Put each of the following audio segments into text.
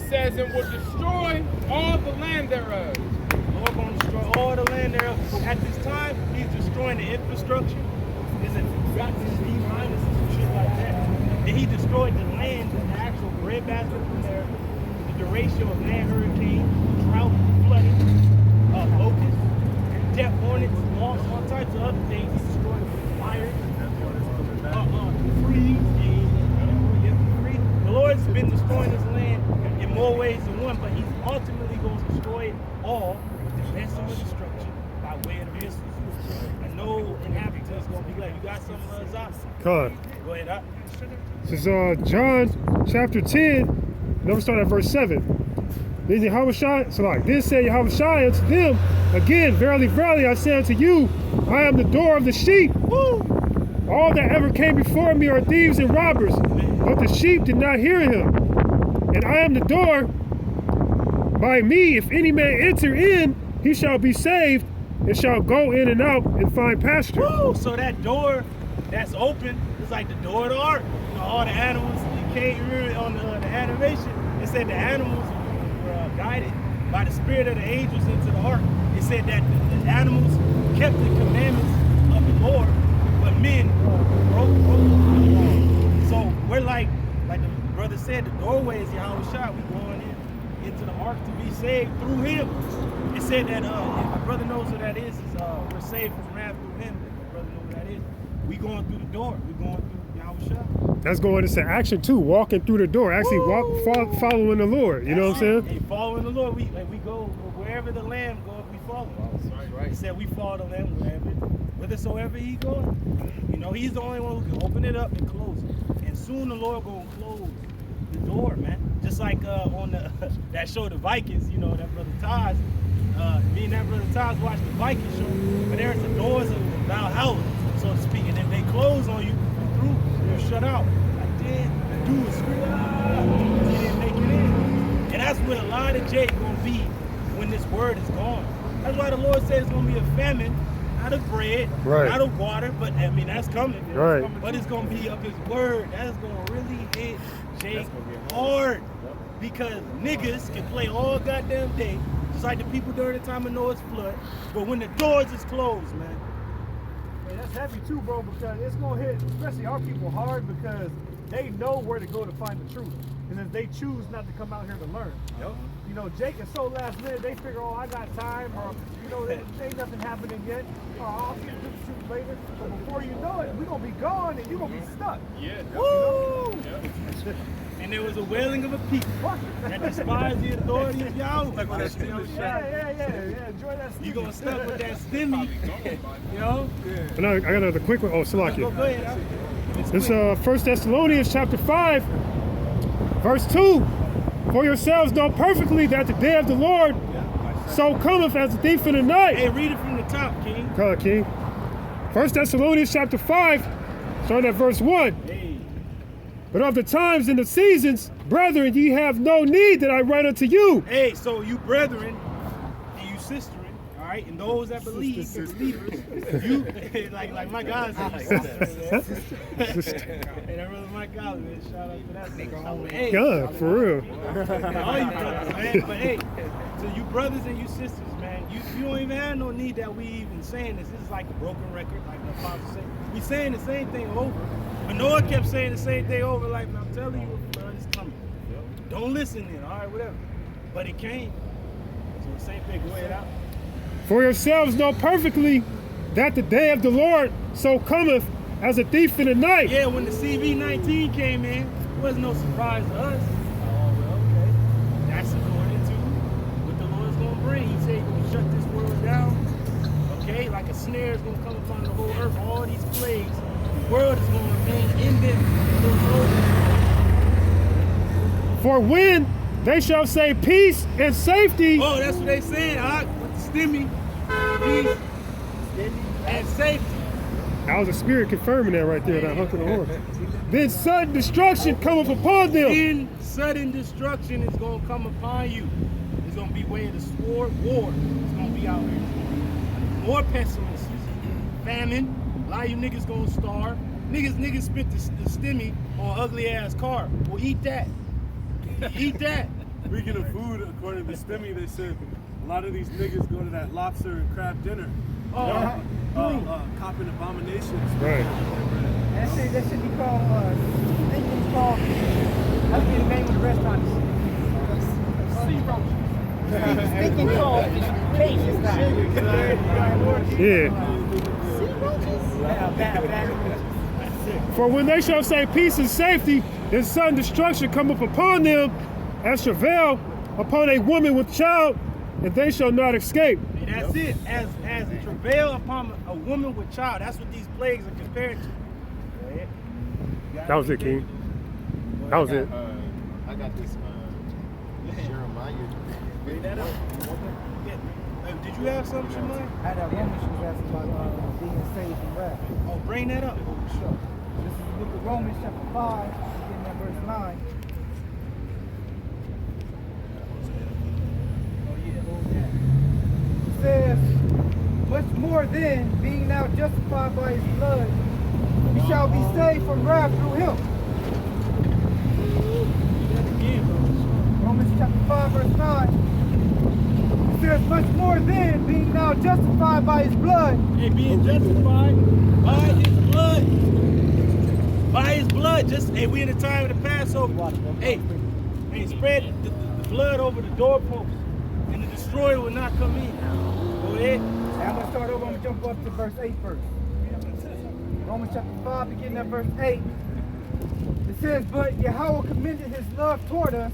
says, and will destroy all the land thereof. The Lord going to destroy all the land thereof. At this time, he's destroying the infrastructure. There's a got these D-minuses and shit like that. And he destroyed the land, the actual breadbasket from there. The ratio of land, hurricane, drought, flooding, locusts, death hornets, all types of other things. He's destroying with fire, freeze, The Lord's been destroying this land in more ways than one, but he's ultimately going to destroy it all with the massive destruction by way of missiles. And no inhabitant is going to be left. You got some Zos? God. Go ahead, Doc. This is John chapter 10. Never start at verse 7. Then Yahushua, so like, then said Yahushua unto them, again, verily, verily, I say unto you, I am the door of the sheep. Woo! All that ever came before me are thieves and robbers, but the sheep did not hear him. And I am the door. By me, if any man enter in, he shall be saved, and shall go in and out and find pasture. Woo! So that door that's open is like the door of the ark. You know, all the animals, you can't remember on the animation, it said the animals were guided by the spirit of the angels into the ark. It said that the animals kept the commandments of the Lord, but men broke the law. So we're like the brother said, the doorway is Yahushua. We going into the ark to be saved through him. It said that if my brother knows what that is we're saved from wrath through him. If my brother knows what that is, we going through the door. We going through Yahushua. That's going into action too, walking through the door, actually following the Lord. You know what I'm saying? Hey, following the Lord, we go wherever the Lamb goes, we follow. Right. He said we follow the Lamb whithersoever he goes. You know, he's the only one who can open it up and close it. And soon the Lord gonna close the door, man. Just like on the that show, the Vikings. You know, that brother Taj. Me and that brother Taj watched the Viking show, but there's the doors of Valhalla, so to speak, and if they close on you through, you're shut out. Like, damn, the dude was screaming, he didn't make it in. And that's what a lot of Jake gonna be when this word is gone. That's why the Lord said it's gonna be a famine, not of bread, not of water, but I mean that's coming. Right. But it's gonna be of his word. That's gonna really hit Jake hard. Because niggas can play all goddamn day, just like the people during the time of Noah's flood. But when the doors is closed, man. And that's heavy too, bro, because it's gonna hit, especially our people, hard because they know where to go to find the truth. And if they choose not to come out here to learn. Yep. You know, Jake is so last minute, they figure, oh, I got time, or, you know, ain't nothing happening yet, or I'll get to the truth later. But before you know it, we're gonna be gone and you're gonna be stuck. Yeah. Woo! Yeah. And there was a wailing of a people that despised the authority of Yahweh. Like when Yeah. Enjoy that. You gonna stuck with that stimmy, you know? And I got another quick one. Oh, Go Salakia. ahead. This 1 Thessalonians chapter 5, verse 2. For yourselves know perfectly that the day of the Lord so cometh as a thief in the night. Hey, read it from the top, King. Call it, King. 1 Thessalonians chapter 5, starting at verse 1. Hey. But of the times and the seasons, brethren, ye have no need that I write unto you. Hey, so you brethren and you sisterin, all right, and those that believe, the believers, you like my guys say, hey, that brother Mike Collins, man, shout out to that nigga. Hey, God, for real. all you brothers, man. But hey, to you brothers and you sisters, man, you don't even have no need that we even saying this. This is like a broken record, like the apostle said. We saying the same thing over. But Noah kept saying the same thing over, like, I'm telling you, blood is coming. Don't listen then, all right, whatever. But it came. So the same thing, go ahead out. For yourselves know perfectly that the day of the Lord so cometh as a thief in the night. Yeah, when the CV-19 came in, it wasn't no surprise to us. Oh, well, okay. That's according to what the Lord's going to bring. He said he's going to shut this world down. Okay, like a snare is going to come upon the whole earth, all these plagues. The world is going to remain in them. For when they shall say peace and safety. Oh, that's what they said, with the stimmy, peace, and safety. That was a spirit confirming that right there, that hunk of the horse. Then sudden destruction cometh upon them. Then sudden destruction is going to come upon you. It's going to be way of the sword, war. It's going to be out here. More pessimists, famine. A lot of you niggas going to starve. Niggas spent the stimmy on an ugly ass car. Well, eat that. Eat that. Speaking of food, according to Stimmy, they said a lot of these niggas go to that lobster and crab dinner. Copping abominations. Right. That should be called, I think it's called, I forget the name of the restaurant. Sea roaches. Stinking cold cages now. Yeah. Bad. For when they shall say peace and safety, then sudden destruction come up upon them as travail upon a woman with child, and they shall not escape. And that's it. As travail upon a woman with child. That's what these plagues are compared to. Go ahead. That was it, King. That was it. I got this Jeremiah. Bring that up. Did you have something, Shemai? I had that woman, she was asking about being saved from wrath. Oh, bring that up. Sure. This is the book of Romans chapter 5, beginning at verse 9. It says, much more then, being now justified by his blood, we shall be saved from wrath through him. Romans chapter 5, verse 9. It says, much more then, being now justified by his blood. Hey, being justified by his blood. By his blood. Just, hey, we in the time of the Passover. Hey, spread the blood over the doorpost, and the destroyer will not come in. Go ahead. Now I'm going to start over. I'm going to jump up to verse 8 first. Romans chapter 5, beginning at verse 8. It says, but Yahweh commended his love toward us,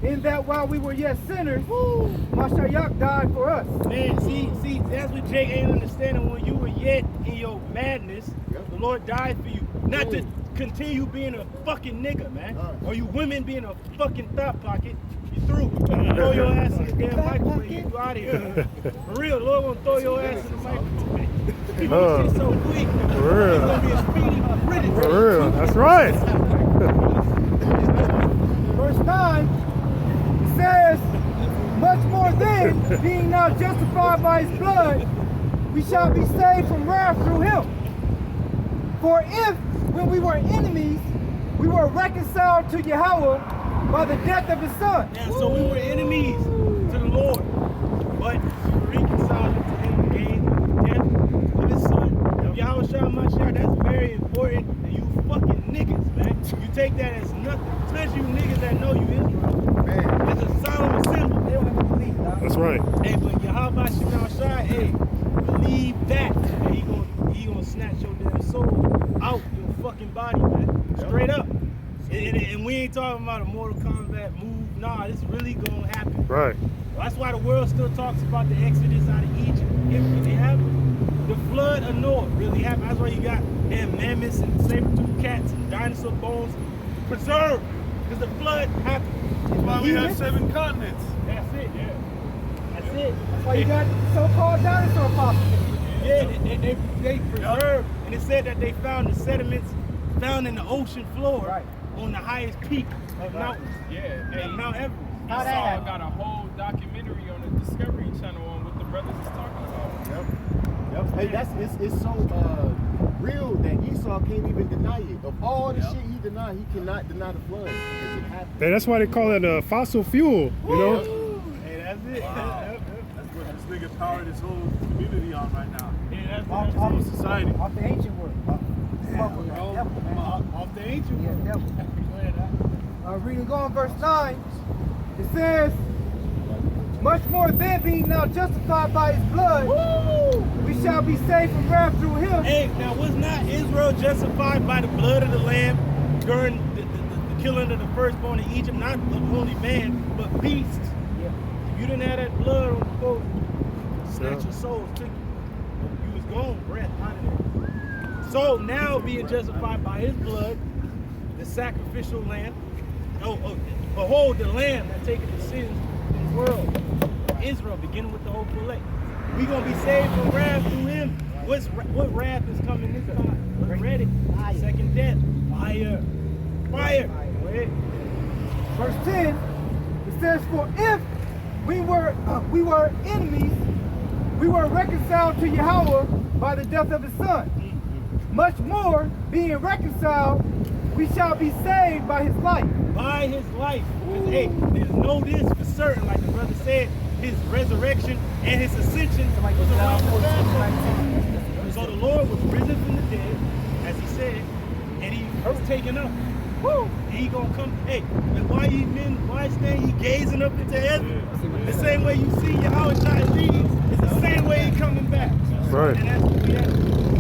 in that while we were yet sinners, Mashiach died for us. Man, see, that's what Jake ain't understanding. When you were yet in your madness, the Lord died for you. Not to continue being a fucking nigga, man. Or you women being a fucking thought pocket. You through. Throw your ass in the damn microwave. You out of here. For real, the Lord gonna throw your ass in the microwave. People shit so quick. For real. It's gonna be a speedy British. For real. That's right. Verse 9, it says, much more then, being now justified by his blood, we shall be saved from wrath through him. For if, when we were enemies, we were reconciled to Yahweh by the death of his son. Yeah, so we were enemies to the Lord, but we were reconciled to him in the death of his son. Now, Yahweh Shah Mashiach, that's very important. And you fucking niggas, man. You take that as nothing, especially you niggas that know you Israel. Man, it's a solemn symbol. They don't even believe that. That's right. Hey, but Yahweh Shah, hey, believe that. And he gonna snatch your damn soul out your fucking body, man. Straight up. And we ain't talking about a Mortal Kombat move. Nah, this really gonna happen. Right. That's why the world still talks about the Exodus out of Egypt. It really happened. The flood of Noah really happened. That's why you got damn mammoths and saber-toothed cats and dinosaur bones preserved. Because the flood happened. That's why we have 7 continents. That's it, yeah. That's it. That's why you got so-called dinosaur fossils. Yeah, they preserved. And it said that they found the sediments found in the ocean floor on the highest peak of mountains. Yeah, At Mount Everest. Esau got a whole documentary on the Discovery Channel on what the brothers is talking about. Yep. Hey, it's so real that Esau can't even deny it. Of all the shit he denied, he cannot deny the flood because it happened. And that's why they call it fossil fuel, you know? Hey, that's it. That's what this nigga powered his whole community on right now. Yeah, that's Off, it. Whole society. off the ancient word. Devil, man. Off the ancient Yeah, word. devil. Reading on verse 9, it says, much more then, being now justified by his blood, we shall be saved from wrath through him. Hey, now was not Israel justified by the blood of the Lamb during the killing of the firstborn in Egypt? Not only man, but beasts. Yeah. If you didn't have that blood on the boat, snatch your souls, took you. You was gone, breath out of there. So now being justified by his blood, the sacrificial lamb, behold the lamb that taketh the sins of the world. Israel, beginning with the whole collect. We gonna be saved from wrath through him. What wrath is coming this time? We're ready. Second death. Fire. Fire. Go ahead. Verse 10, it says, for if we were enemies, we were reconciled to Yahweh by the death of his son. Much more, being reconciled, we shall be saved by his life. By his life. Because, hey, know this for certain, like the brother said, his resurrection and his ascension was around the Sabbath. So the Lord was risen from the dead, as he said, and he was taken up. Woo! And he gonna come. Hey, and why you men, why stand he gazing up into heaven? The same way you see Yahweh Shai leading, it's the same way he coming back. Right. And that's what we have.